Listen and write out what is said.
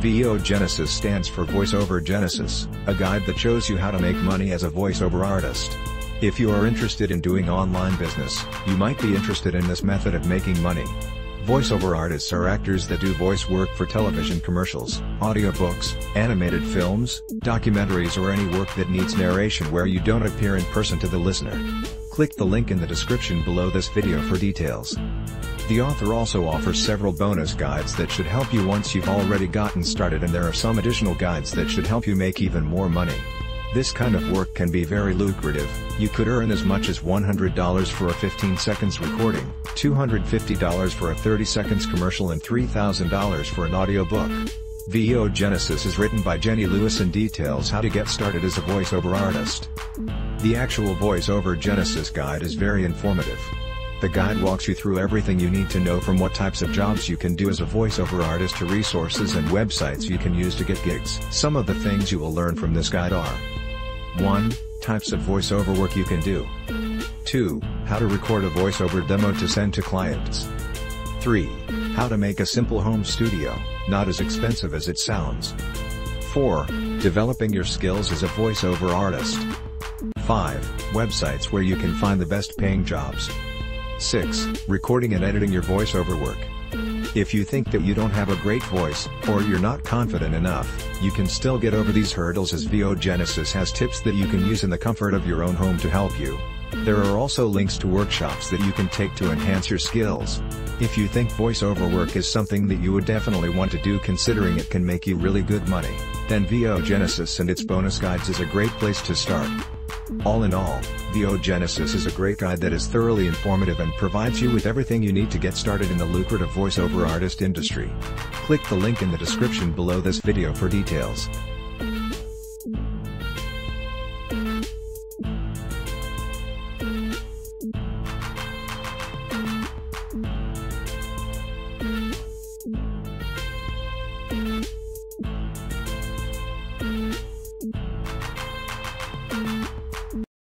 VO Genesis stands for VoiceOver Genesis, a guide that shows you how to make money as a voiceover artist. If you are interested in doing online business, you might be interested in this method of making money. Voiceover artists are actors that do voice work for television commercials, audiobooks, animated films, documentaries, or any work that needs narration where you don't appear in person to the listener. Click the link in the description below this video for details. The author also offers several bonus guides that should help you once you've already gotten started, and there are some additional guides that should help you make even more money. This kind of work can be very lucrative. You could earn as much as $100 for a 15 seconds recording, $250 for a 30 seconds commercial, and $3,000 for an audiobook. VO Genesis is written by Jenny Lewis and details how to get started as a voiceover artist. The actual VoiceOver Genesis guide is very informative. The guide walks you through everything you need to know, from what types of jobs you can do as a voiceover artist to resources and websites you can use to get gigs. Some of the things you will learn from this guide are: 1. Types of voiceover work you can do. 2. How to record a voiceover demo to send to clients. 3. How to make a simple home studio, not as expensive as it sounds. 4. Developing your skills as a voiceover artist. 5. Websites where you can find the best paying jobs. 6. Recording and editing your voiceover work. If you think that you don't have a great voice, or you're not confident enough, you can still get over these hurdles, as VO Genesis has tips that you can use in the comfort of your own home to help you. There are also links to workshops that you can take to enhance your skills. If you think voiceover work is something that you would definitely want to do, considering it can make you really good money, then VO Genesis and its bonus guides is a great place to start. All in all, VO Genesis is a great guide that is thoroughly informative and provides you with everything you need to get started in the lucrative voiceover artist industry. Click the link in the description below this video for details.